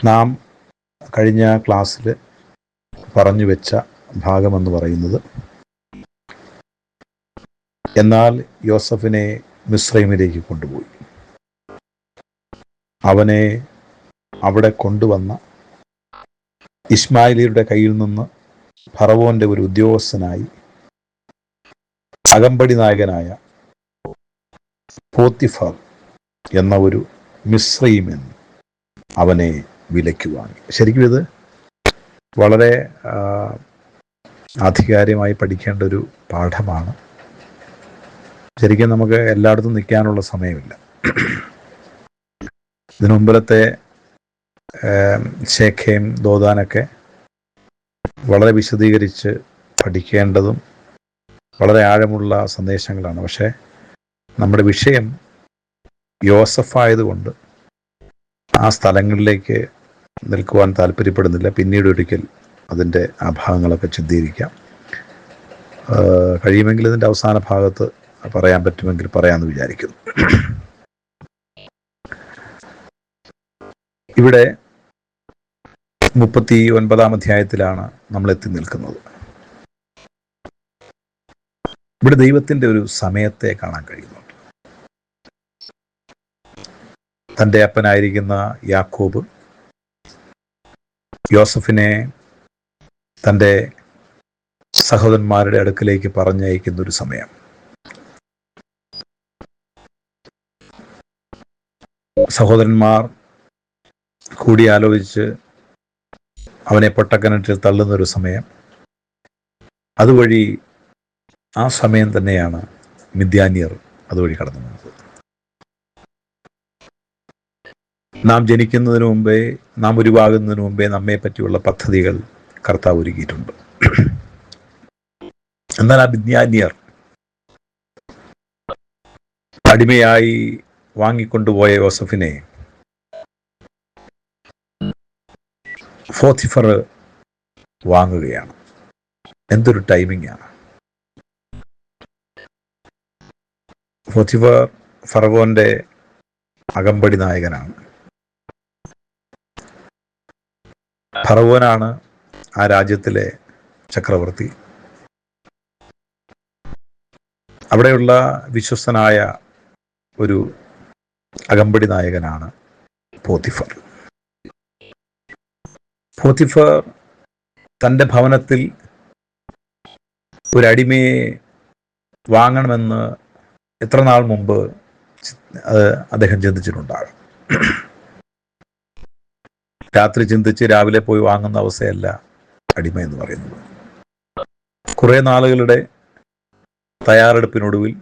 നാം കഴിഞ്ഞ ക്ലാസ്സിൽ പറഞ്ഞു വെച്ച ഭാഗമെന്ന് പറയുന്നത്, എന്നാൽ യോസഫിനെ മിസ്രൈമിലേക്ക് കൊണ്ടുപോയി. അവനെ അവിടെ കൊണ്ടുവന്ന ഇസ്മായിലിയുടെ കയ്യിൽ നിന്ന് ഫറവോന്റെ ഒരു ഉദ്യോഗസ്ഥനായി അകമ്പടി നായകനായ പോത്തിഫർ എന്ന ഒരു മിസ്രൈമൻ അവനെ വിലയ്ക്ക് വാങ്ങി. ശരിക്കും ഇത് വളരെ ആധികാരികമായി പഠിക്കേണ്ട ഒരു പാഠമാണ്. ശരിക്കും നമുക്ക് എല്ലായിടത്തും നിൽക്കാനുള്ള സമയമില്ല. ഇതിനു മുമ്പിലത്തെ ശേഖയും ദോദാനൊക്കെ വളരെ വിശദീകരിച്ച് പഠിക്കേണ്ടതും വളരെ ആഴമുള്ള സന്ദേശങ്ങളാണ്. പക്ഷേ നമ്മുടെ വിഷയം യോസഫായതുകൊണ്ട് ആ സ്ഥലങ്ങളിലേക്ക് നിൽക്കുവാൻ താല്പര്യപ്പെടുന്നില്ല. പിന്നീട് ഒരിക്കൽ അതിൻ്റെ ആ ഭാഗങ്ങളൊക്കെ ചിന്തിരിക്കാം. കഴിയുമെങ്കിൽ ഇതിൻ്റെ അവസാന ഭാഗത്ത് പറയാൻ പറ്റുമെങ്കിൽ പറയാമെന്ന് വിചാരിക്കുന്നു. ഇവിടെ 39-ാം അധ്യായത്തിലാണ് നമ്മൾ എത്തി നിൽക്കുന്നത്. ഇവിടെ ദൈവത്തിൻ്റെ ഒരു സമയത്തെ കാണാൻ കഴിയുന്നുണ്ട്. തൻ്റെ അപ്പനായിരിക്കുന്ന യാക്കോബ് യോസഫിനെ തൻ്റെ സഹോദരന്മാരുടെ അടുക്കലേക്ക് പറഞ്ഞയക്കുന്ന ഒരു സമയം. സഹോദരന്മാർ കൂടിയാലോചിച്ച് അവനെ പൊട്ടക്കിണറ്റിൽ തള്ളുന്നൊരു സമയം. അതുവഴി ആ സമയം തന്നെയാണ് മിദ്യാന്യർ അതുവഴി കടന്നു പോകുന്നത്. നാം ജനിക്കുന്നതിന് മുമ്പേ, നാം ഉരുവാകുന്നതിന് മുമ്പേ നമ്മെ പറ്റിയുള്ള പദ്ധതികൾ കർത്താവ് ഒരുക്കിയിട്ടുണ്ട്. എന്നാൽ ആ മിദ്യാന്യർ അടിമയായി വാങ്ങിക്കൊണ്ടുപോയ യോസഫിനെ പോത്തിഫർ വാങ്ങുകയാണ്. എന്തൊരു ടൈമിംഗ് ആണ്! പോത്തിഫർ ഫറവോന്റെ അകമ്പടി നായകനാണ്. ഫറവോനാണ് ആ രാജ്യത്തിലെ ചക്രവർത്തി. അവിടെയുള്ള വിശ്വസ്തനായ ഒരു അകമ്പടി നായകനാണ് പോത്തിഫർ. പോത്തിഫർ തൻ്റെ ഭവനത്തിൽ ഒരടിമയെ വാങ്ങണമെന്ന് എത്ര നാൾ മുമ്പ് അദ്ദേഹം ചിന്തിച്ചിട്ടുണ്ടാകും. രാത്രി ചിന്തിച്ച് രാവിലെ പോയി വാങ്ങുന്ന അവസ്ഥയല്ല അടിമ എന്ന് പറയുന്നത്. കുറേ നാളുകളുടെ തയ്യാറെടുപ്പിനൊടുവിൽ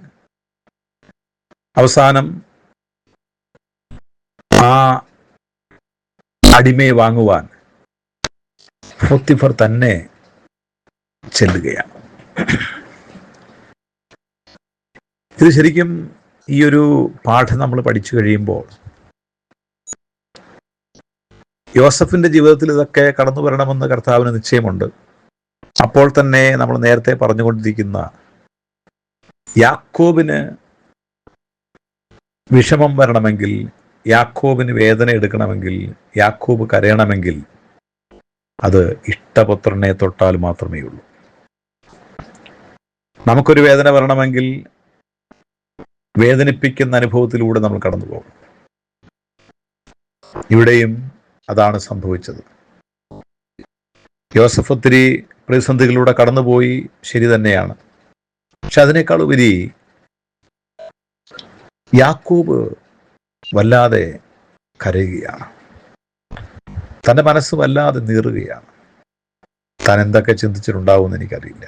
അവസാനം ആ അടിമയെ വാങ്ങുവാൻ പോത്തിഫർ തന്നെ ചെല്ലുകയാണ്. ഇത് ശരിക്കും ഈ ഒരു പാഠം നമ്മൾ പഠിച്ചു കഴിയുമ്പോൾ യോസഫിന്റെ ജീവിതത്തിൽ ഇതൊക്കെ കടന്നു വരണമെന്ന് കർത്താവിന് നിശ്ചയമുണ്ട്. അപ്പോൾ തന്നെ നമ്മൾ നേരത്തെ പറഞ്ഞുകൊണ്ടിരിക്കുന്ന യാക്കോബിന് വിഷമം വരണമെങ്കിൽ, യാക്കോബിന് വേദന എടുക്കണമെങ്കിൽ, യാക്കോബ് കരയണമെങ്കിൽ അത് ഇഷ്ടപുത്രനെ തൊട്ടാൽ മാത്രമേ ഉള്ളൂ. നമുക്കൊരു വേദന വരണമെങ്കിൽ വേദനിപ്പിക്കുന്ന അനുഭവത്തിലൂടെ നമ്മൾ കടന്നു പോകും. ഇവിടെയും അതാണ് സംഭവിച്ചത്. യോസഫ് ഒത്തിരി പ്രതിസന്ധികളിലൂടെ കടന്നുപോയി, ശരി തന്നെയാണ്. പക്ഷെ അതിനേക്കാൾ ഉപരി യാക്കോബ് വല്ലാതെ കരയുകയാണ്. തൻ്റെ മനസ്സ് വല്ലാതെ നീറുകയാണ്. താൻ എന്തൊക്കെ ചിന്തിച്ചിട്ടുണ്ടാവുമെന്ന് എനിക്കറിയില്ല.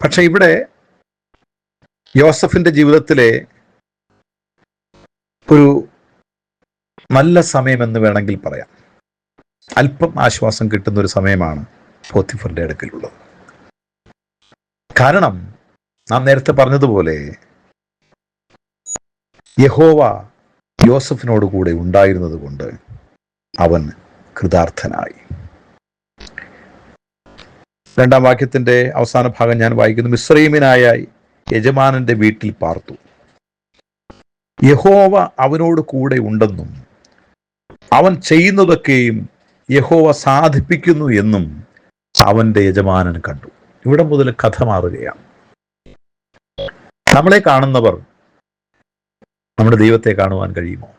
പക്ഷെ ഇവിടെ യോസഫിന്റെ ജീവിതത്തിലെ ഒരു നല്ല സമയമെന്ന് വേണമെങ്കിൽ പറയാം. അല്പം ആശ്വാസം കിട്ടുന്ന ഒരു സമയമാണ് പോത്തിഫറിന്റെ അടുക്കലുള്ളത്. കാരണം നാം നേരത്തെ പറഞ്ഞതുപോലെ യഹോവ യോസഫിനോട് കൂടെ ഉണ്ടായിരുന്നത് കൊണ്ട് അവൻ കൃതാർത്ഥനായി. 2-ാം വാക്യത്തിന്റെ അവസാന ഭാഗം ഞാൻ വായിക്കുന്നു. മിസ്രയീമ്യനായ യജമാനന്റെ വീട്ടിൽ പാർത്തു. യഹോവ അവനോട് കൂടെ ഉണ്ടെന്നും അവൻ ചെയ്യുന്നതൊക്കെയും യഹോവ സാധിപ്പിക്കുന്നു എന്നും അവന്റെ യജമാനൻ കണ്ടു. ഇവിടെ മുതൽ കഥ മാറുകയാണ്. നമ്മളെ കാണുന്നവർ നമ്മുടെ ദൈവത്തെ കാണുവാൻ കഴിയുമോ?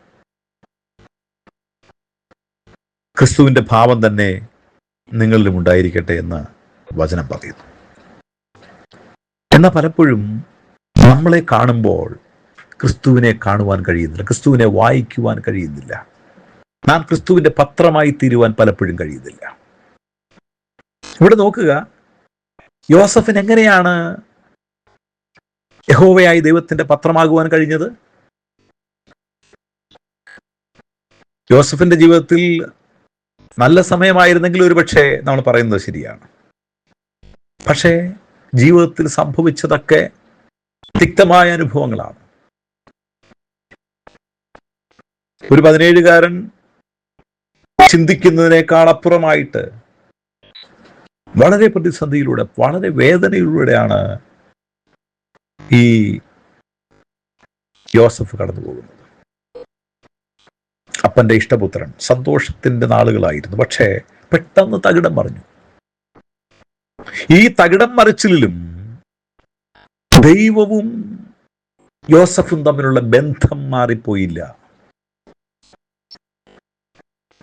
ക്രിസ്തുവിന്റെ ഭാവം തന്നെ നിങ്ങളിലും ഉണ്ടായിരിക്കട്ടെ എന്ന് വചനം പറയുന്നു. എന്നാൽ പലപ്പോഴും നമ്മളെ കാണുമ്പോൾ ക്രിസ്തുവിനെ കാണുവാൻ കഴിയുന്നില്ല, ക്രിസ്തുവിനെ വായിക്കുവാൻ കഴിയുന്നില്ല, നാം ക്രിസ്തുവിന്റെ പത്രമായി തീരുവാൻ പലപ്പോഴും കഴിയുന്നില്ല. ഇവിടെ നോക്കുക, യോസഫിന് എങ്ങനെയാണ് യഹോവയായി ദൈവത്തിന്റെ പത്രമാകുവാൻ കഴിഞ്ഞത്? യോസഫിന്റെ ജീവിതത്തിൽ നല്ല സമയമായിരുന്നെങ്കിൽ ഒരുപക്ഷെ നമ്മൾ പറയുന്നത് ശരിയാണ്. പക്ഷേ ജീവിതത്തിൽ സംഭവിച്ചതൊക്കെ തിക്തമായ അനുഭവങ്ങളാണ്. ഒരു 17-കാരൻ ചിന്തിക്കുന്നതിനേക്കാൾ അപ്പുറമായിട്ട് വളരെ പ്രതിസന്ധിയിലൂടെ, വളരെ വേദനയിലൂടെയാണ് ഈ യോസഫ് കടന്നു പോകുന്നത്. അപ്പന്റെ ഇഷ്ടപുത്രൻ, സന്തോഷത്തിന്റെ നാളുകളായിരുന്നു. പക്ഷേ പെട്ടെന്ന് തകിടം മറിഞ്ഞു. ഈ തകിടം മറിച്ചിലും ദൈവവും യോസഫും തമ്മിലുള്ള ബന്ധം മാറിപ്പോയില്ല.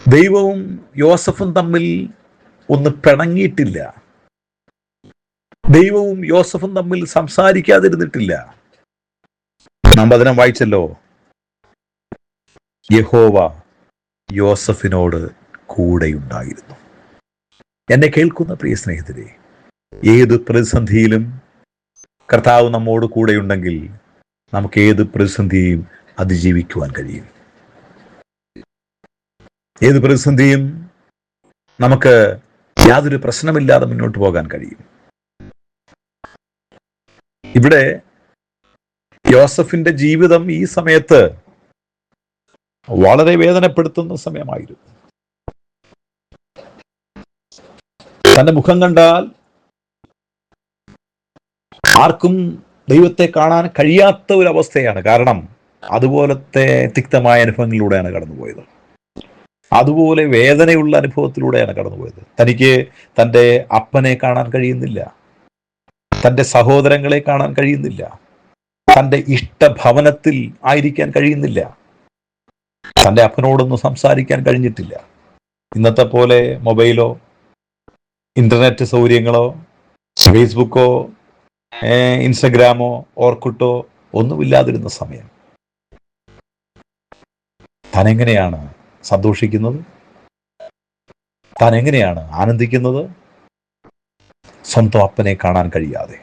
ദൈവവും യോസഫും തമ്മിൽ ഒന്ന് പിണങ്ങിയിട്ടില്ല. ദൈവവും യോസഫും തമ്മിൽ സംസാരിക്കാതിരുന്നിട്ടില്ല. നാം വചനം വായിച്ചല്ലോ, യഹോവ യോസഫിനോട് കൂടെയുണ്ടായിരുന്നു. എന്നെ കേൾക്കുന്ന പ്രിയ സ്നേഹിതരെ, ഏത് പ്രതിസന്ധിയിലും കർത്താവ് നമ്മോട് കൂടെയുണ്ടെങ്കിൽ നമുക്ക് ഏത് പ്രതിസന്ധിയും അതിജീവിക്കുവാൻ കഴിയും. ഏത് പ്രതിസന്ധിയും നമുക്ക് യാതൊരു പ്രശ്നമില്ലാതെ മുന്നോട്ട് പോകാൻ കഴിയും. ഇവിടെ യോസഫിന്റെ ജീവിതം ഈ സമയത്ത് വളരെ വേദനപ്പെടുത്തുന്ന സമയമായിരുന്നു. തന്റെ മുഖം കണ്ടാൽ ആർക്കും ദൈവത്തെ കാണാൻ കഴിയാത്ത ഒരു അവസ്ഥയാണ്. കാരണം അതുപോലത്തെ തിക്തമായ അനുഭവങ്ങളിലൂടെയാണ് കടന്നുപോയത്. അതുപോലെ വേദനയുള്ള അനുഭവത്തിലൂടെയാണ് കടന്നുപോയത്. തനിക്ക് തൻ്റെ അപ്പനെ കാണാൻ കഴിയുന്നില്ല, തൻ്റെ സഹോദരങ്ങളെ കാണാൻ കഴിയുന്നില്ല, തൻ്റെ ഇഷ്ടഭവനത്തിൽ ആയിരിക്കാൻ കഴിയുന്നില്ല, തൻ്റെ അപ്പനോടൊന്നും സംസാരിക്കാൻ കഴിഞ്ഞിട്ടില്ല. ഇന്നത്തെ പോലെ മൊബൈലോ ഇന്റർനെറ്റ് സൗകര്യങ്ങളോ ഫേസ്ബുക്കോ ഇൻസ്റ്റഗ്രാമോ ഓർക്കുട്ടോ ഒന്നുമില്ലാതിരുന്ന സമയം. താൻ എങ്ങനെയാണ് സന്തോഷിക്കുന്നത്? താൻ എങ്ങനെയാണ് ആനന്ദിക്കുന്നത്? സ്വന്തം അപ്പനെ കാണാൻ കഴിയാതെ,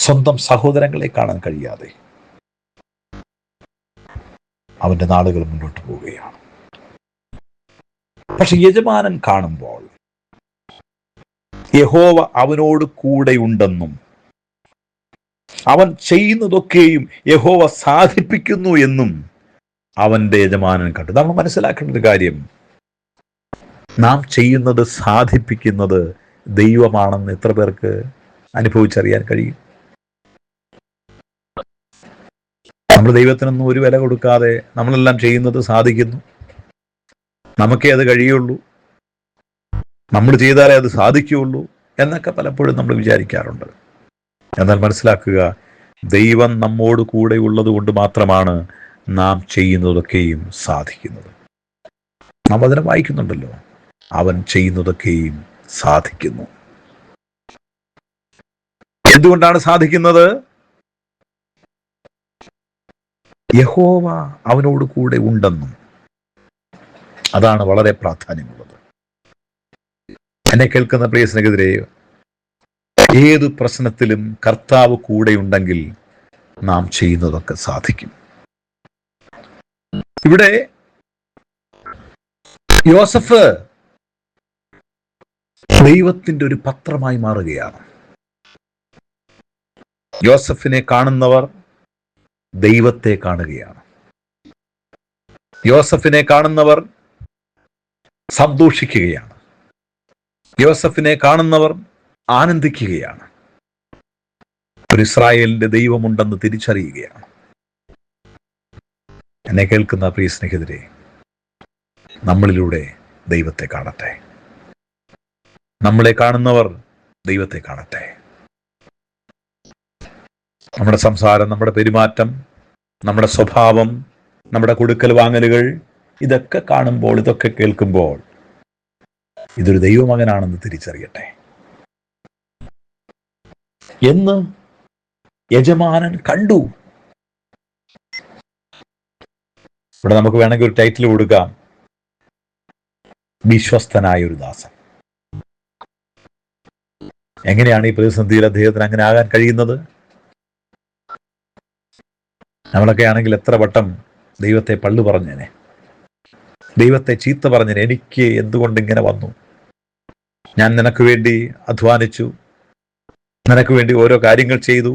സ്വന്തം സഹോദരങ്ങളെ കാണാൻ കഴിയാതെ അവന്റെ നാളുകൾ മുന്നോട്ട് പോവുകയാണ്. പക്ഷെ യജമാനൻ കാണുമ്പോൾ യഹോവ അവനോട് കൂടെയുണ്ടെന്നും അവൻ ചെയ്യുന്നതൊക്കെയും യഹോവ സാധിപ്പിക്കുന്നു എന്നും അവന്റെ യജമാനൻ കണ്ടു. നമ്മൾ മനസ്സിലാക്കേണ്ട ഒരു കാര്യം, നാം ചെയ്യുന്നത് സാധിപ്പിക്കുന്നത് ദൈവമാണെന്ന് എത്ര പേർക്ക് അനുഭവിച്ചറിയാൻ കഴിയും? നമ്മൾ ദൈവത്തിനൊന്നും ഒരു വില കൊടുക്കാതെ നമ്മളെല്ലാം ചെയ്യുന്നത് സാധിക്കുന്നു, നമുക്കേ അത് കഴിയുള്ളൂ, നമ്മൾ ചെയ്താലേ അത് സാധിക്കുകയുള്ളൂ എന്നൊക്കെ പലപ്പോഴും നമ്മൾ വിചാരിക്കാറുണ്ട്. എന്നാൽ മനസ്സിലാക്കുക, ദൈവം നമ്മോട് കൂടെ ഉള്ളത് കൊണ്ട് മാത്രമാണ് നാം ചെയ്യുന്നതൊക്കെയും സാധിക്കുന്നത്. നാം അതിനെ വായിക്കുന്നുണ്ടല്ലോ, അവൻ ചെയ്യുന്നതൊക്കെയും സാധിക്കുന്നു. എന്തുകൊണ്ടാണ് സാധിക്കുന്നത്? യഹോവ അവനോട് കൂടെ ഉണ്ടെന്നും. അതാണ് വളരെ പ്രാധാന്യമുള്ളത്. എന്നെ കേൾക്കുന്ന പ്രിയ സ്നേഹിതരെ, ഏതു പ്രശ്നത്തിലും കർത്താവ് കൂടെയുണ്ടെങ്കിൽ നാം ചെയ്യുന്നതൊക്കെ സാധിക്കും. ഇവിടെ യോസഫ് ദൈവത്തിന്റെ ഒരു പത്രമായി മാറുകയാണ്. യോസഫിനെ കാണുന്നവർ ദൈവത്തെ കാണുകയാണ്. യോസഫിനെ കാണുന്നവർ സന്തോഷിക്കുകയാണ്. യോസഫിനെ കാണുന്നവർ ആനന്ദിക്കുകയാണ്. ഒരു ഇസ്രായേലിന്റെ ദൈവമുണ്ടെന്ന് തിരിച്ചറിയുകയാണ്. എന്നെ കേൾക്കുന്ന പ്രിയ സ്നേഹിതരെ, നമ്മളിലൂടെ ദൈവത്തെ കാണട്ടെ. നമ്മളെ കാണുന്നവർ ദൈവത്തെ കാണട്ടെ. നമ്മുടെ സംസാരം, നമ്മുടെ പെരുമാറ്റം, നമ്മുടെ സ്വഭാവം, നമ്മുടെ കൊടുക്കൽ വാങ്ങലുകൾ, ഇതൊക്കെ കാണുമ്പോൾ, ഇതൊക്കെ കേൾക്കുമ്പോൾ ഇതൊരു ദൈവമകനാണെന്ന് തിരിച്ചറിയട്ടെ എന്ന് യജമാനൻ കണ്ടു. ഇവിടെ നമുക്ക് വേണമെങ്കിൽ ഒരു ടൈറ്റിൽ കൊടുക്കാം, വിശ്വസ്തനായ ഒരു ദാസൻ. എങ്ങനെയാണ് ഈ പ്രതിസന്ധിയിൽ അദ്ദേഹത്തിന് അങ്ങനെ ആകാൻ കഴിയുന്നത്? നമ്മളൊക്കെ ആണെങ്കിൽ എത്ര വട്ടം ദൈവത്തെ പള്ളു പറഞ്ഞേനെ, ദൈവത്തെ ചീത്ത പറഞ്ഞേനെ. എനിക്ക് എന്തുകൊണ്ട് ഇങ്ങനെ വന്നു? ഞാൻ നിനക്ക് വേണ്ടി അധ്വാനിച്ചു, നിനക്ക് വേണ്ടി ഓരോ കാര്യങ്ങൾ ചെയ്തു,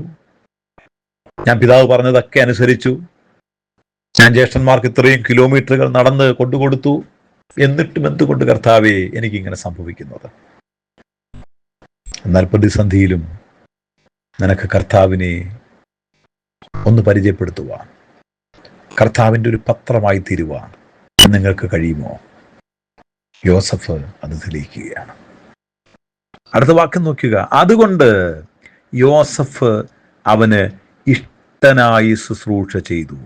ഞാൻ പിതാവ് പറഞ്ഞതൊക്കെ അനുസരിച്ചു, ഞാൻ ജ്യേഷ്ഠന്മാർക്ക് ഇത്രയും കിലോമീറ്ററുകൾ നടന്ന് കൊണ്ടുകൊടുത്തു, എന്നിട്ടും എന്തുകൊണ്ട് കർത്താവേ എനിക്കിങ്ങനെ സംഭവിക്കുന്നത്? എന്നാൽ പ്രതിസന്ധിയിലും നിനക്ക് കർത്താവിനെ ഒന്ന് പരിചയപ്പെടുത്തുവാൻ, കർത്താവിൻ്റെ ഒരു പത്രമായി തീരുവാൻ നിങ്ങൾക്ക് കഴിയുമോ? യോസഫ് അത് തെളിയിക്കുകയാണ്. അടുത്ത വാക്യം നോക്കുക. അതുകൊണ്ട് യോസഫ് അവന് ഇഷ്ടനായി ശുശ്രൂഷ ചെയ്തു.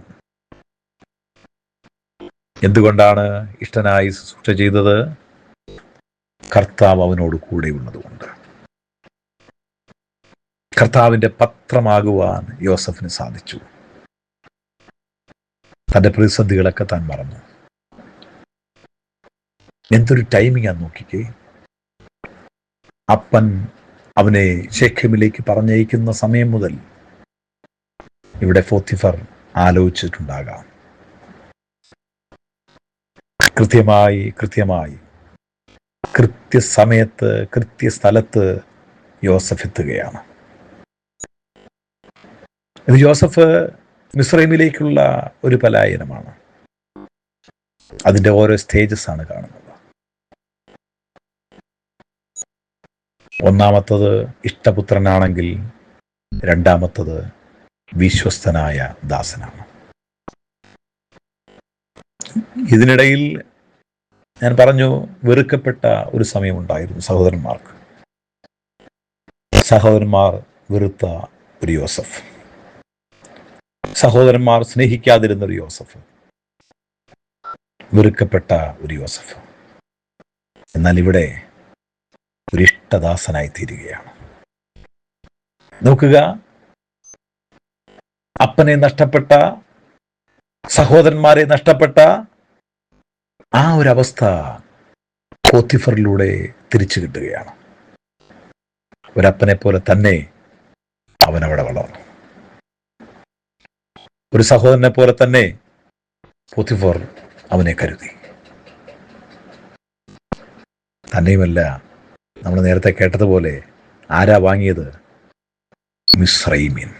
എന്തുകൊണ്ടാണ് ഇഷ്ടനായി ശുശ്രൂഷ ചെയ്തത്? കർത്താവ് അവനോട് കൂടെ ഉള്ളതുകൊണ്ട്. കർത്താവിൻ്റെ പത്രമാകുവാൻ യോസഫിന് സാധിച്ചു. തൻ്റെ പ്രതിസന്ധികളൊക്കെ താൻ മറന്നു. എന്തൊരു ടൈമിംഗ് നോക്കിക്കേ. അപ്പൻ അവനെ ശെഖേമിലേക്ക് പറഞ്ഞയക്കുന്ന സമയം മുതൽ ഇവിടെ പോത്തിഫർ ആലോചിച്ചിട്ടുണ്ടാകാം. കൃത്യമായി കൃത്യസമയത്ത് കൃത്യസ്ഥലത്ത് യോസഫ് എത്തുകയാണ്. ഇത് യോസഫ് മിസ്രൈമിലേക്കുള്ള ഒരു പലായനമാണ്. അതിൻ്റെ ഓരോ സ്റ്റേജസ് ആണ് കാണുന്നത്. ഒന്നാമത്തത് ഇഷ്ടപുത്രനാണെങ്കിൽ, രണ്ടാമത്തത് വിശ്വസ്തനായ ദാസനാണ്. ഇതിനിടയിൽ ഞാൻ പറഞ്ഞു, വെറുക്കപ്പെട്ട ഒരു സമയമുണ്ടായിരുന്നു സഹോദരന്മാർക്ക്. സഹോദരന്മാർ വെറുത്ത ഒരു യോസഫ്, സഹോദരന്മാർ സ്നേഹിക്കാതിരുന്നൊരു യോസഫ്, വെറുക്കപ്പെട്ട ഒരു യോസഫ്. എന്നാൽ ഇവിടെ ഒരു ഇഷ്ടദാസനായി തീരുകയാണ്. നോക്കുക, അപ്പനെ നഷ്ടപ്പെട്ട, സഹോദരന്മാരെ നഷ്ടപ്പെട്ട ആ ഒരവസ്ഥ പോത്തിഫറിലൂടെ തിരിച്ചു കിട്ടുകയാണ്. ഒരപ്പനെ പോലെ തന്നെ അവൻ അവിടെ വളർന്നു. ഒരു സഹോദരനെ പോലെ തന്നെ പോത്തിഫർ അവനെ കരുതി. തന്നെയുമല്ല, നമ്മൾ നേരത്തെ കേട്ടതുപോലെ ആരാ വാങ്ങിയത്? മിസ്രൈമ്യൻ.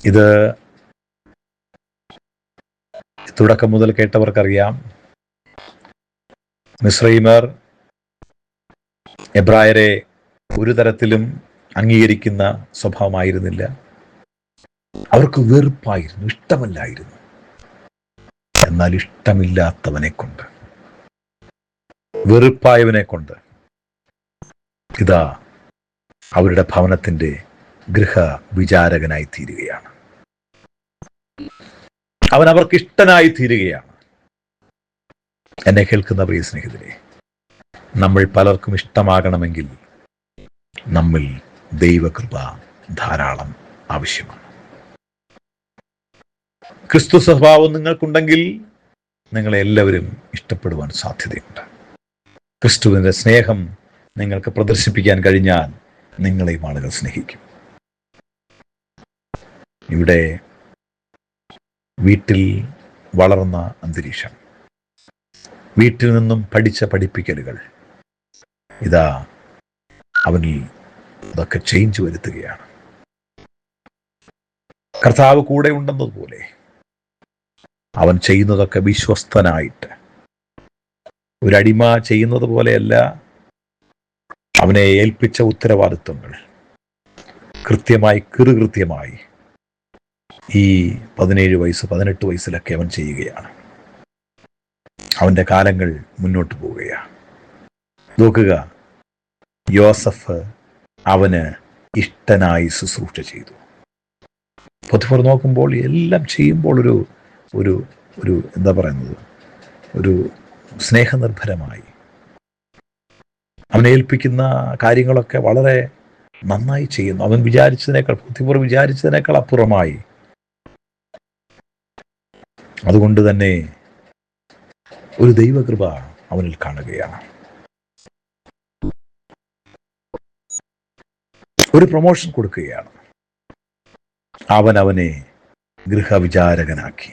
ഇത് തുടക്കം മുതൽ കേട്ടവർക്കറിയാം. മിസ്രൈമർ എബ്രായരെ ഒരു തരത്തിലും അംഗീകരിക്കുന്ന സ്വഭാവമായിരുന്നില്ല. അവർക്ക് വെറുപ്പായിരുന്നു, ഇഷ്ടമല്ലായിരുന്നു. എന്നാൽ ഇഷ്ടമില്ലാത്തവനെ കൊണ്ട്, വെറുപ്പായവനെ കൊണ്ട് ഇതാ അവരുടെ ഭവനത്തിന്റെ ഗൃഹ വിചാരകനായി തീരുകയാണ്. അവൻ അവർക്ക് ഇഷ്ടനായി തീരുകയാണ്. എന്നെ കേൾക്കുന്ന പ്രിയ സ്നേഹിതരെ, നമ്മൾ പലർക്കും ഇഷ്ടമാകണമെങ്കിൽ നമ്മിൽ ദൈവകൃപ ധാരാളം ആവശ്യമാണ്. ക്രിസ്തു സ്വഭാവം നിങ്ങൾക്കുണ്ടെങ്കിൽ നിങ്ങളെ എല്ലാവരും ഇഷ്ടപ്പെടുവാൻ സാധ്യതയുണ്ട്. ക്രിസ്തുവിന്റെ സ്നേഹം നിങ്ങൾക്ക് പ്രദർശിപ്പിക്കാൻ കഴിഞ്ഞാൽ നിങ്ങളെയും ആളുകൾ സ്നേഹിക്കും. ഇവിടെ വീട്ടിൽ വളർന്ന അന്തരീക്ഷം, വീട്ടിൽ നിന്നും പഠിച്ച പഠിപ്പിക്കലുകൾ, ഇതാ അവനിൽ അതൊക്കെ ചേഞ്ച് വരുത്തുകയാണ്. കർത്താവ് കൂടെ ഉണ്ടെന്നതുപോലെ അവൻ ചെയ്യുന്നതൊക്കെ വിശ്വസ്തനായിട്ട്, ഒരടിമ ചെയ്യുന്നത് പോലെയല്ല. അവനെ ഏൽപ്പിച്ച ഉത്തരവാദിത്വങ്ങൾ കൃത്യമായി ഈ 17 വയസ്സ് 18 വയസ്സിലൊക്കെ അവൻ ചെയ്യുകയാണ്. അവൻ്റെ കാലങ്ങൾ മുന്നോട്ട് പോവുകയാണ്. നോക്കുക, യോസഫ് അവന് ഇഷ്ടനായി ശുശ്രൂഷ ചെയ്തു. പോത്തിഫർ നോക്കുമ്പോൾ എല്ലാം ചെയ്യുമ്പോൾ ഒരു ഒരു ഒരു എന്താ പറയുന്നത്, ഒരു സ്നേഹനിർഭരമായി അവനെ ഏൽപ്പിക്കുന്ന കാര്യങ്ങളൊക്കെ വളരെ നന്നായി ചെയ്യുന്നു. അവൻ വിചാരിച്ചതിനേക്കാൾ, പോത്തിഫർ വിചാരിച്ചതിനേക്കാൾ അപ്പുറമായി. അതുകൊണ്ട് തന്നെ ഒരു ദൈവകൃപ അവനിൽ കാണുകയാണ്. ഒരു പ്രൊമോഷൻ കൊടുക്കുകയാണ്. അവനെ ഗൃഹവിചാരകനാക്കി.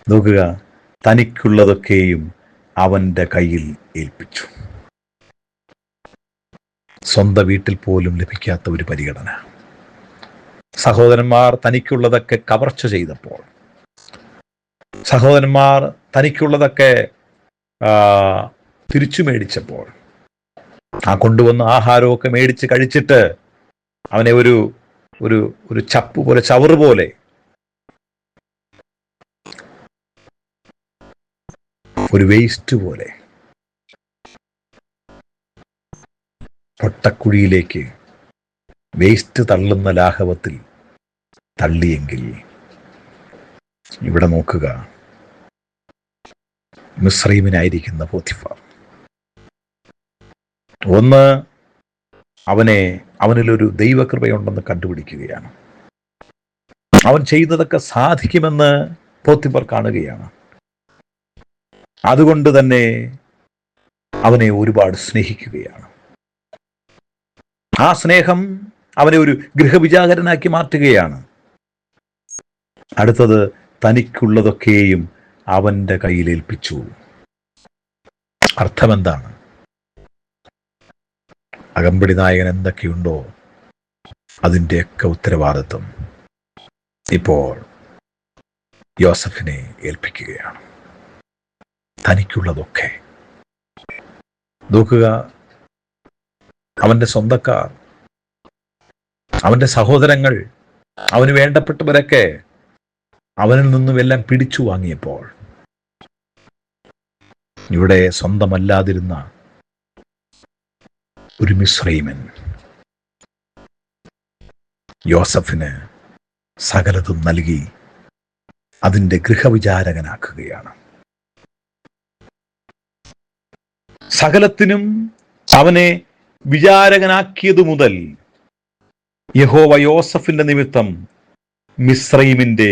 നോക്കുക, തനിക്കുള്ളതൊക്കെയും അവൻ്റെ കയ്യിൽ ഏൽപ്പിച്ചു. സ്വന്തം വീട്ടിൽ പോലും ലഭിക്കാത്ത ഒരു പരിഗണന. സഹോദരന്മാർ തനിക്കുള്ളതൊക്കെ കവർച്ച ചെയ്തപ്പോൾ, സഹോദരന്മാർ തനിക്കുള്ളതൊക്കെ തിരിച്ചു മേടിച്ചപ്പോൾ, ആ കൊണ്ടുവന്ന ആഹാരമൊക്കെ മേടിച്ച് കഴിച്ചിട്ട് അവനെ ഒരു ഒരു ഒരു ചപ്പ് പോലെ, ചവറ് പോലെ, ഒരു വേസ്റ്റ് പോലെ പൊട്ടക്കുഴിയിലേക്ക് വേസ്റ്റ് തള്ളുന്ന ലാഘവത്തിൽ തള്ളിയെങ്കിൽ, ഇവിടെ നോക്കുക, മിസ്രയീമിനായിരിക്കുന്ന പോത്തിഫർ ഒന്ന് അവനിലൊരു ദൈവകൃപയുണ്ടെന്ന് കണ്ടുപിടിക്കുകയാണ്. അവൻ ചെയ്യുന്നതൊക്കെ സാധിക്കുമെന്ന് പോത്തിഫർ കാണുകയാണ്. അതുകൊണ്ട് തന്നെ അവനെ ഒരുപാട് സ്നേഹിക്കുകയാണ്. ആ സ്നേഹം അവനെ ഒരു ഗൃഹവിചാരകനാക്കി മാറ്റുകയാണ്. അടുത്തത്, തനിക്കുള്ളതൊക്കെയും അവൻ്റെ കയ്യിലേൽപ്പിച്ചു. അർത്ഥമെന്താണ്? അകമ്പടി നായകൻ എന്തൊക്കെയുണ്ടോ അതിൻ്റെയൊക്കെ ഉത്തരവാദിത്വം ഇപ്പോൾ യോസഫിനെ ഏൽപ്പിക്കുകയാണ്. തനിക്കുള്ളതൊക്കെ. നോക്കുക, അവൻ്റെ സ്വന്തക്കാർ, അവൻ്റെ സഹോദരങ്ങൾ, അവന് വേണ്ടപ്പെട്ടവരൊക്കെ അവനിൽ നിന്നും എല്ലാം പിടിച്ചു വാങ്ങിയപ്പോൾ, ഇവിടെ സ്വന്തമല്ലാതിരുന്ന ഒരു മിസ്രയീമൻ യോസഫിന് സകലതും നൽകി അതിൻ്റെ ഗൃഹവിചാരകനാക്കുകയാണ്. സകലത്തിനും അവനെ വിചാരകനാക്കിയതു മുതൽ യഹോവ യോസഫിന്റെ നിമിത്തം മിസ്രയീമിന്റെ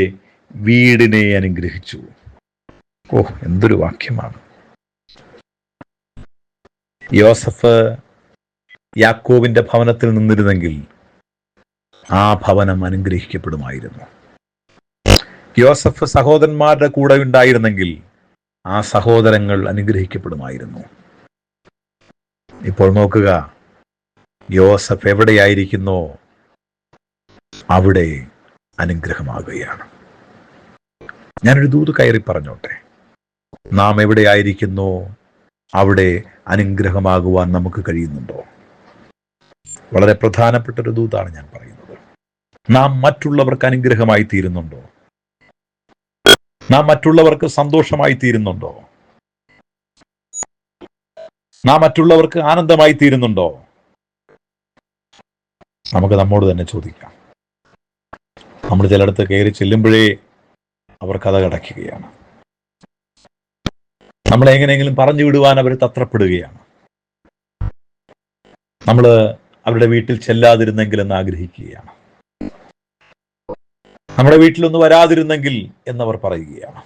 വീടിനെ അനുഗ്രഹിച്ചു. എന്തൊരു വാക്യമാണ്! യോസഫ് യാക്കോബിന്റെ ഭവനത്തിൽ നിന്നിരുന്നെങ്കിൽ ആ ഭവനം അനുഗ്രഹിക്കപ്പെടുമായിരുന്നു. യോസഫ് സഹോദരന്മാരുടെ കൂടെ ഉണ്ടായിരുന്നെങ്കിൽ ആ സഹോദരങ്ങൾ അനുഗ്രഹിക്കപ്പെടുമായിരുന്നു. ഇപ്പോൾ നോക്കുക, യോസഫ് എവിടെയായിരിക്കുന്നോ അവിടെ അനുഗ്രഹമാകുകയാണ്. ഞാനൊരു ദൂത് കയറി പറഞ്ഞോട്ടെ. നാം എവിടെയായിരിക്കുന്നോ അവിടെ അനുഗ്രഹമാകുവാൻ നമുക്ക് കഴിയുന്നുണ്ടോ? വളരെ പ്രധാനപ്പെട്ട ഒരു ദൂതാണ് ഞാൻ പറയുന്നത്. നാം മറ്റുള്ളവർക്ക് അനുഗ്രഹമായി തീരുന്നുണ്ടോ? നാം മറ്റുള്ളവർക്ക് സന്തോഷമായി തീരുന്നുണ്ടോ? നാം മറ്റുള്ളവർക്ക് ആനന്ദമായി തീരുന്നുണ്ടോ? നമുക്ക് നമ്മോട് തന്നെ ചോദിക്കാം. നമ്മൾ ചിലയിടത്ത് കയറി ചെല്ലുമ്പോഴേ അവർ കഥ കടക്കുകയാണ്. നമ്മളെ എങ്ങനെയെങ്കിലും പറഞ്ഞു വിടുവാൻ അവർ തത്രപ്പെടുകയാണ്. നമ്മൾ അവരുടെ വീട്ടിൽ ചെല്ലാതിരുന്നെങ്കിൽ എന്ന് ആഗ്രഹിക്കുകയാണ്. നമ്മുടെ വീട്ടിലൊന്ന് വരാതിരുന്നെങ്കിൽ എന്നവർ പറയുകയാണ്.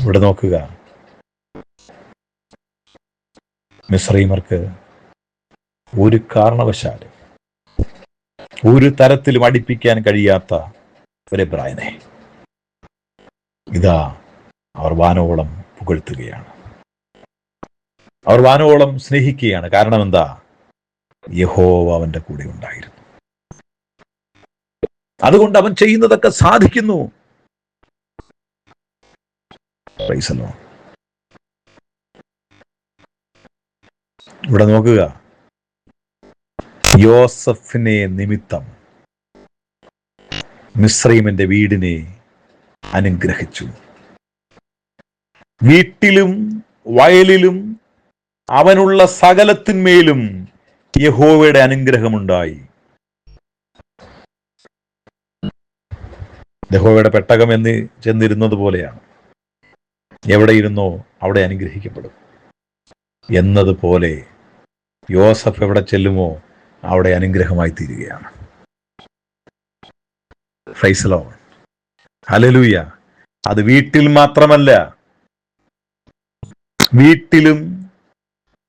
ഇവിടെ നോക്കുക, മിസ്രയീമർക്ക് ഒരു കാരണവശാലും ഒരു തരത്തിലും അടുപ്പിക്കാൻ കഴിയാത്ത ഒരു എബ്രായനെ ഇതാ അവർ വാനോളം പുകഴ്ത്തുകയാണ്. അവർ വാനോളം സ്നേഹിക്കുകയാണ്. കാരണം എന്താ? യഹോവ അവന്റെ കൂടെ ഉണ്ടായിരുന്നു. അതുകൊണ്ട് അവൻ ചെയ്യുന്നതൊക്കെ സാധിക്കുന്നു. ഇവിടെ നോക്കുക, യോസഫിനെ നിമിത്തം മിസ്രയീമിന്റെ വീടിനെ അനുഗ്രഹിച്ചു. വീട്ടിലും വയലിലും അവനുള്ള സകലത്തിന്മേലും യഹോവയുടെ അനുഗ്രഹമുണ്ടായി. യഹോവയുടെ പെട്ടകം എന്ന് ചെന്നിരുന്നത് പോലെയാണ്. എവിടെ ഇരുന്നോ അവിടെ അനുഗ്രഹിക്കപ്പെടും എന്നതുപോലെ യോസഫ് എവിടെ ചെല്ലുമോ അവിടെ അനുഗ്രഹമായി തീരുകയാണ്. Praise the Lord. ഹല്ലേലൂയ. അത് വീട്ടിൽ മാത്രമല്ല, വീട്ടിലും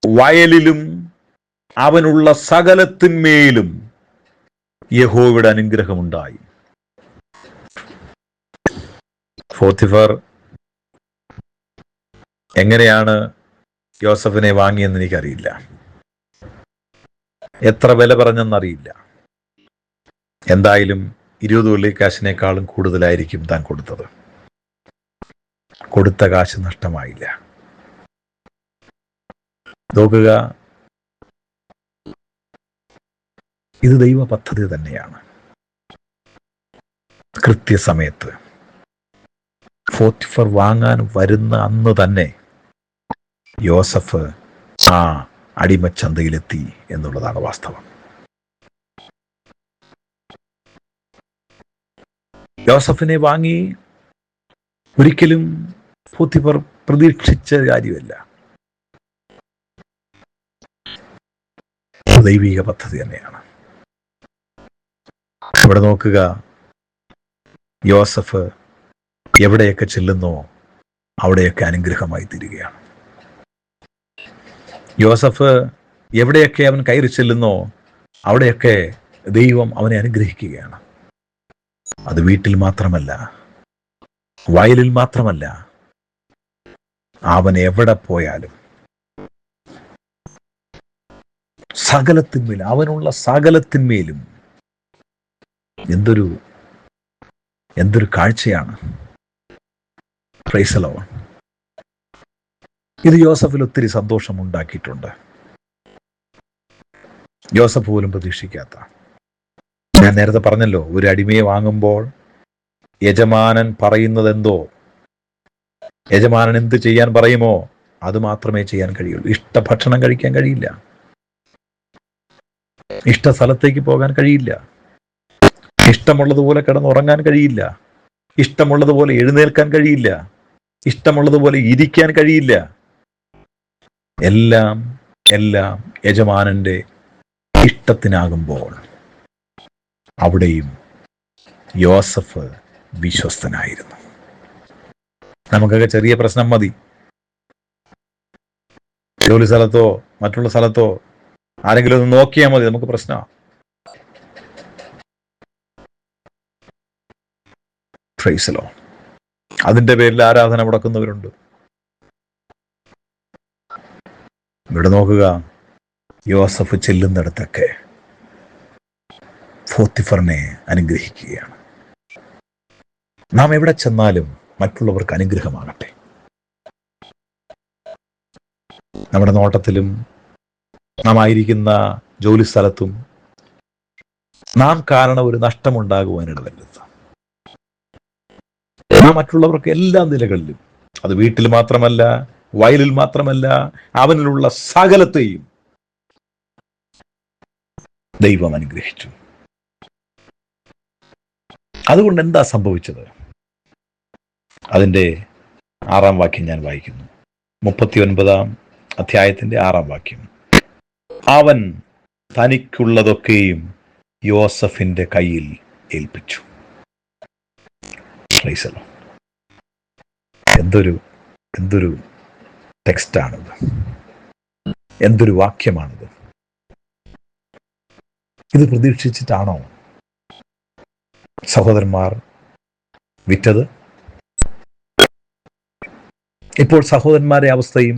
വയലിലും അവനുള്ള സകലത്തിന്മേലും യഹോവയുടെ അനുഗ്രഹമുണ്ടായി. പോത്തിഫർ എങ്ങനെയാണ് യോസഫിനെ വാങ്ങിയെന്ന് എനിക്കറിയില്ല, എത്ര വില പറഞ്ഞെന്നറിയില്ല. എന്തായാലും 20 വെള്ളിക്കാശിനേക്കാളും കൂടുതലായിരിക്കും താൻ കൊടുത്തത്. കൊടുത്ത കാശ് നഷ്ടമായില്ല. നോക്കുക, ഇത് ദൈവ പദ്ധതി തന്നെയാണ്. കൃത്യസമയത്ത് പോത്തിഫർ വാങ്ങാൻ വരുന്ന അന്ന് തന്നെ യോസഫ് ആ അടിമച്ചന്തയിലെത്തി എന്നുള്ളതാണ് വാസ്തവം. യോസഫിനെ വാങ്ങി ഒരിക്കലും പോത്തിഫർ പ്രതീക്ഷിച്ച കാര്യമല്ല. ദൈവിക പദ്ധതി തന്നെയാണ്. ഇവിടെ നോക്കുക, യോസഫ് എവിടെയൊക്കെ ചെല്ലുന്നോ അവിടെയൊക്കെ അനുഗ്രഹമായി തീരുകയാണ്. യോസഫ് എവിടെയൊക്കെ അവൻ കയറി ചെല്ലുന്നോ അവിടെയൊക്കെ ദൈവം അവനെ അനുഗ്രഹിക്കുകയാണ്. അത് വീട്ടിൽ മാത്രമല്ല, വയലിൽ മാത്രമല്ല, അവൻ എവിടെ പോയാലും സകലത്തിന്മേലും, അവനുള്ള സകലത്തിന്മേലും എന്തൊരു കാഴ്ചയാണ്. Praise the Lord. ഇത് യോസഫിൽ ഒത്തിരി സന്തോഷം ഉണ്ടാക്കിയിട്ടുണ്ട്. യോസഫ് പോലും പ്രതീക്ഷിക്കാത്ത. ഞാൻ നേരത്തെ പറഞ്ഞല്ലോ, ഒരു അടിമയെ വാങ്ങുമ്പോൾ യജമാനൻ പറയുന്നത് എന്തോ, യജമാനൻ എന്ത് ചെയ്യാൻ പറയുമോ അത് മാത്രമേ ചെയ്യാൻ കഴിയുള്ളൂ. ഇഷ്ട ഭക്ഷണം കഴിക്കാൻ കഴിയില്ല, ഇഷ്ട സ്ഥലത്തേക്ക് പോകാൻ കഴിയില്ല, ഇഷ്ടമുള്ളതുപോലെ കിടന്നുറങ്ങാൻ കഴിയില്ല, ഇഷ്ടമുള്ളതുപോലെ എഴുന്നേൽക്കാൻ കഴിയില്ല, ഇഷ്ടമുള്ളതുപോലെ ഇരിക്കാൻ കഴിയില്ല. എല്ലാം യജമാനന്റെ ഇഷ്ടത്തിനാകുമ്പോൾ അവിടെയും യോസഫ് വിശ്വസ്തനായിരുന്നു. നമുക്കൊക്കെ ചെറിയ പ്രശ്നം മതി. ജോലി സ്ഥലത്തോ മറ്റുള്ള സ്ഥലത്തോ ആരെങ്കിലും ഒന്ന് നോക്കിയാൽ മതി, നമുക്ക് പ്രശ്നമാണ്. Praise the Lord. അതിന്റെ പേരിൽ ആരാധന മുടക്കുന്നവരുണ്ട്. ഇവിടെ നോക്കുക, യോസഫ് ചെല്ലുന്നിടത്തൊക്കെ പോത്തിഫറിനെ അനുഗ്രഹിക്കുകയാണ്. നാം എവിടെ ചെന്നാലും മറ്റുള്ളവർക്ക് അനുഗ്രഹമാകട്ടെ. നമ്മുടെ നോട്ടത്തിലും നാം ആയിരിക്കുന്ന ജോലി സ്ഥലത്തും നാം കാരണം ഒരു നഷ്ടമുണ്ടാകുവാനിടവരുത്. നാം മറ്റുള്ളവർക്ക് എല്ലാ നിലകളിലും, അത് വീട്ടിൽ മാത്രമല്ല, വയലിൽ മാത്രമല്ല, അവനിലുള്ള സകലത്തെയും ദൈവം അനുഗ്രഹിച്ചു. അതുകൊണ്ട് എന്താ സംഭവിച്ചത്? അതിൻ്റെ 6-ാം വാക്യം ഞാൻ വായിക്കുന്നു. 39-ാം അധ്യായത്തിന്റെ 6-ാം വാക്യം. അവൻ തനിക്കുള്ളതൊക്കെയും യോസഫിന്റെ കയ്യിൽ ഏൽപ്പിച്ചു. Praise the Lord. എന്തൊരു ടെക്സ്റ്റാണിത്, എന്തൊരു വാക്യമാണിത്. ഇത് പ്രതീക്ഷിച്ചിട്ടാണോ സഹോദരന്മാർ വിറ്റത്? ഇപ്പോൾ സഹോദരന്മാരുടെ അവസ്ഥയും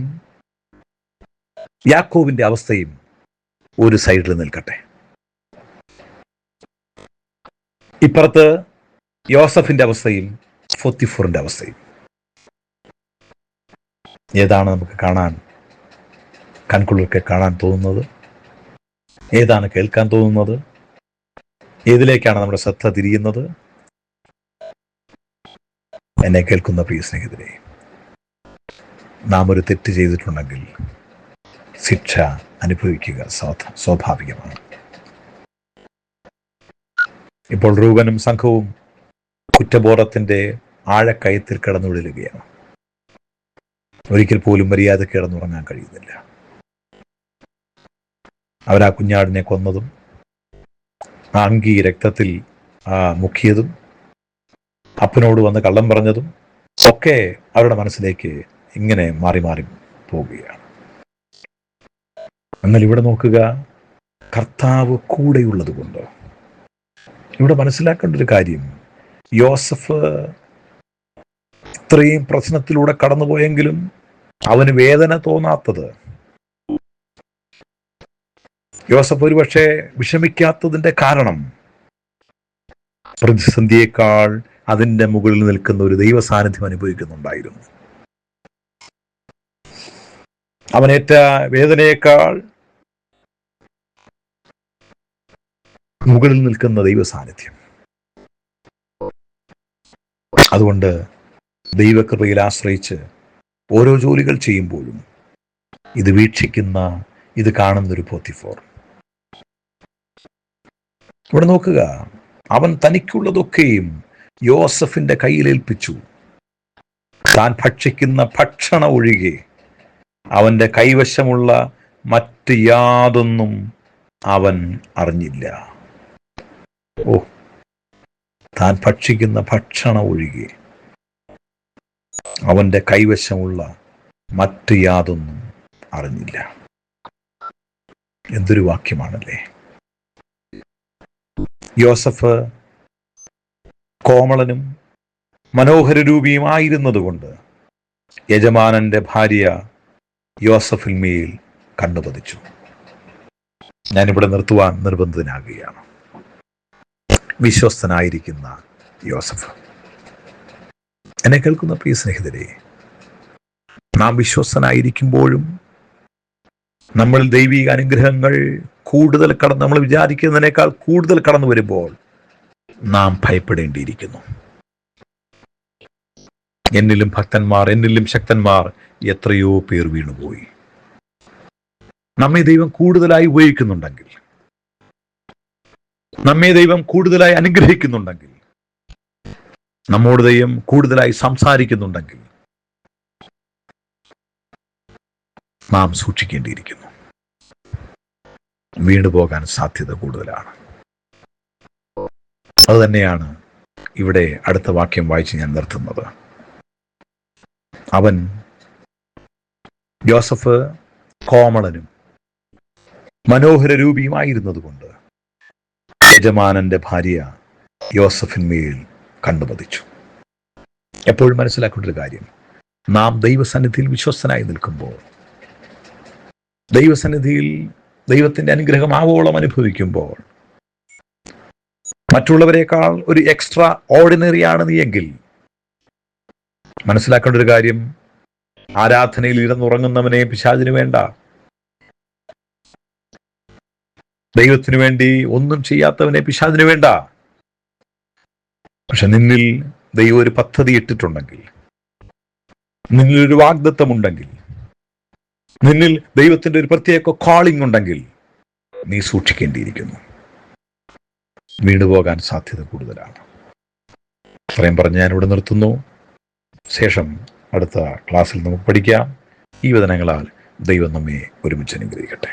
യാക്കോബിന്റെ അവസ്ഥയും ഒരു സൈഡിൽ നിൽക്കട്ടെ. ഇപ്പുറത്ത് യോസഫിന്റെ അവസ്ഥയും പോത്തിഫറിന്റെ അവസ്ഥയും. ഏതാണ് നമുക്ക് കൺകുളിർക്കെ കാണാൻ തോന്നുന്നത്? ഏതാണ് കേൾക്കാൻ തോന്നുന്നത്? ഏതിലേക്കാണ് നമ്മുടെ ശ്രദ്ധ തിരിയുന്നത്? എന്നെ കേൾക്കുന്ന പ്രിയ സ്നേഹിതരെ, നാം ഒരു തെറ്റ് ചെയ്തിട്ടുണ്ടെങ്കിൽ ശിക്ഷ അനുഭവിക്കുക സ്വാഭാവികമാണ്. ഇപ്പോൾ റൂബനും സംഘവും കുറ്റബോധത്തിന്റെ ആഴക്കയത്തിൽ കിടന്നുഴലുകയാണ്. ഒരിക്കൽ പോലും മര്യാദ കിടന്നുറങ്ങാൻ കഴിയുന്നില്ല. അവരാ കുഞ്ഞാടിനെ കൊന്നതും ആ അങ്കി രക്തത്തിൽ മുക്കിയതും അപ്പനോട് വന്ന് കള്ളം പറഞ്ഞതും ഒക്കെ അവരുടെ മനസ്സിലേക്ക് ഇങ്ങനെ മാറി മാറി പോവുകയാണ്. എന്നാൽ ഇവിടെ നോക്കുക, കർത്താവ് കൂടെയുള്ളത് കൊണ്ട് ഇവിടെ മനസ്സിലാക്കേണ്ട ഒരു കാര്യം, യോസഫ് ഇത്രയും പ്രശ്നത്തിലൂടെ കടന്നുപോയെങ്കിലും അവന് വേദന തോന്നാത്തത്, യോസഫ് ഒരുപക്ഷെ വിഷമിക്കാത്തതിന്റെ കാരണം പ്രതിസന്ധിയേക്കാൾ അതിന്റെ മുകളിൽ നിൽക്കുന്ന ഒരു ദൈവ സാന്നിധ്യം അനുഭവിക്കുന്നുണ്ടായിരുന്നു. അവനേറ്റ വേദനയേക്കാൾ മുകളിൽ നിൽക്കുന്ന ദൈവ സാന്നിധ്യം. അതുകൊണ്ട് ദൈവകൃപയിൽ ആശ്രയിച്ച് ഓരോ ജോലികൾ ചെയ്യുമ്പോഴും ഇത് വീക്ഷിക്കുന്ന, ഇത് കാണുന്നൊരു പോത്തിഫോർ. ഇവിടെ നോക്കുക, അവൻ തനിക്കുള്ളതൊക്കെയും യോസഫിന്റെ കയ്യിലേൽപ്പിച്ചു. താൻ ഭക്ഷിക്കുന്ന ഭക്ഷണം ഒഴികെ അവന്റെ കൈവശമുള്ള മറ്റ് യാതൊന്നും അവൻ അറിഞ്ഞില്ല. താൻ ഭക്ഷിക്കുന്ന ഭക്ഷണം ഒഴികെ അവന്റെ കൈവശമുള്ള മറ്റ് യാതൊന്നും അറിഞ്ഞില്ല. എന്തൊരു വാക്യമാണല്ലേ! യോസഫ് കോമളനും മനോഹര രൂപിയുമായിരുന്നതുകൊണ്ട് യജമാനന്റെ ഭാര്യ യോസഫിൽ മേൽ കണ്ണുപതിച്ചു. ഞാനിവിടെ നിർത്തുവാൻ നിർബന്ധിതനാകുകയാണ്. വിശ്വസ്തനായിരിക്കുന്ന യോസഫ്. എന്നെ കേൾക്കുന്ന പ്രിയ സ്നേഹിതരെ, നാം വിശ്വസ്തനായിരിക്കുമ്പോഴും നമ്മൾ ദൈവിക അനുഗ്രഹങ്ങൾ കൂടുതൽ നമ്മൾ വിചാരിക്കുന്നതിനേക്കാൾ കൂടുതൽ കടന്നു വരുമ്പോൾ നാം ഭയപ്പെടേണ്ടിയിരിക്കുന്നു. എന്നിലും ഭക്തന്മാർ, എന്നിലും ശക്തന്മാർ എത്രയോ പേർ വീണുപോയി. നമ്മെ ദൈവം കൂടുതലായി ഉപയോഗിക്കുന്നുണ്ടെങ്കിൽ, നമ്മെ ദൈവം കൂടുതലായി അനുഗ്രഹിക്കുന്നുണ്ടെങ്കിൽ, നമ്മോട് ദൈവം കൂടുതലായി സംസാരിക്കുന്നുണ്ടെങ്കിൽ നാം സൂക്ഷിക്കേണ്ടിയിരിക്കുന്നു. വീണുപോകാൻ സാധ്യത കൂടുതലാണ്. അതുതന്നെയാണ് ഇവിടെ അടുത്ത വാക്യം വായിച്ച് ഞാൻ നിർത്തുന്നത്. അവൻ, യോസഫ് കോമളനും മനോഹര രൂപിയുമായിരുന്നതുകൊണ്ട് യജമാനന്റെ ഭാര്യ യോസഫിന്മേൽ കണ്ണുപതിച്ചു. എപ്പോഴും മനസ്സിലാക്കേണ്ട ഒരു കാര്യം, നാം ദൈവസന്നിധിയിൽ വിശ്വസ്തനായി നിൽക്കുമ്പോൾ, ദൈവസന്നിധിയിൽ ദൈവത്തിന്റെ അനുഗ്രഹം ആവോളം അനുഭവിക്കുമ്പോൾ, മറ്റുള്ളവരെക്കാൾ ഒരു എക്സ്ട്രാ ഓർഡിനറിയാണ് നീ എങ്കിൽ മനസ്സിലാക്കേണ്ട ഒരു കാര്യം, ആരാധനയിൽ ഇരുന്നുറങ്ങുന്നവനെ പിശാചിന് വേണ്ട. ദൈവത്തിനു വേണ്ടി ഒന്നും ചെയ്യാത്തവനെ പിശാചിന് വേണ്ട. പക്ഷെ നിന്നിൽ ദൈവം ഒരു പദ്ധതി ഇട്ടിട്ടുണ്ടെങ്കിൽ, നിന്നിൽ ഒരു വാഗ്ദത്തമുണ്ടെങ്കിൽ, നിന്നിൽ ദൈവത്തിന്റെ ഒരു പ്രത്യേക കോളിംഗ് ഉണ്ടെങ്കിൽ നീ സൂക്ഷിക്കേണ്ടിയിരിക്കുന്നു. വീണുപോകാൻ സാധ്യത കൂടുതലാണ്. ഇത്രയും പറഞ്ഞ് ഞാനിവിടെ നിർത്തുന്നു. ശേഷം അടുത്ത ക്ലാസ്സിൽ നമുക്ക് പഠിക്കാം. ഈ വചനങ്ങളാൽ ദൈവം നമ്മെ ഒരുമിച്ച് അനുഗ്രഹിക്കട്ടെ.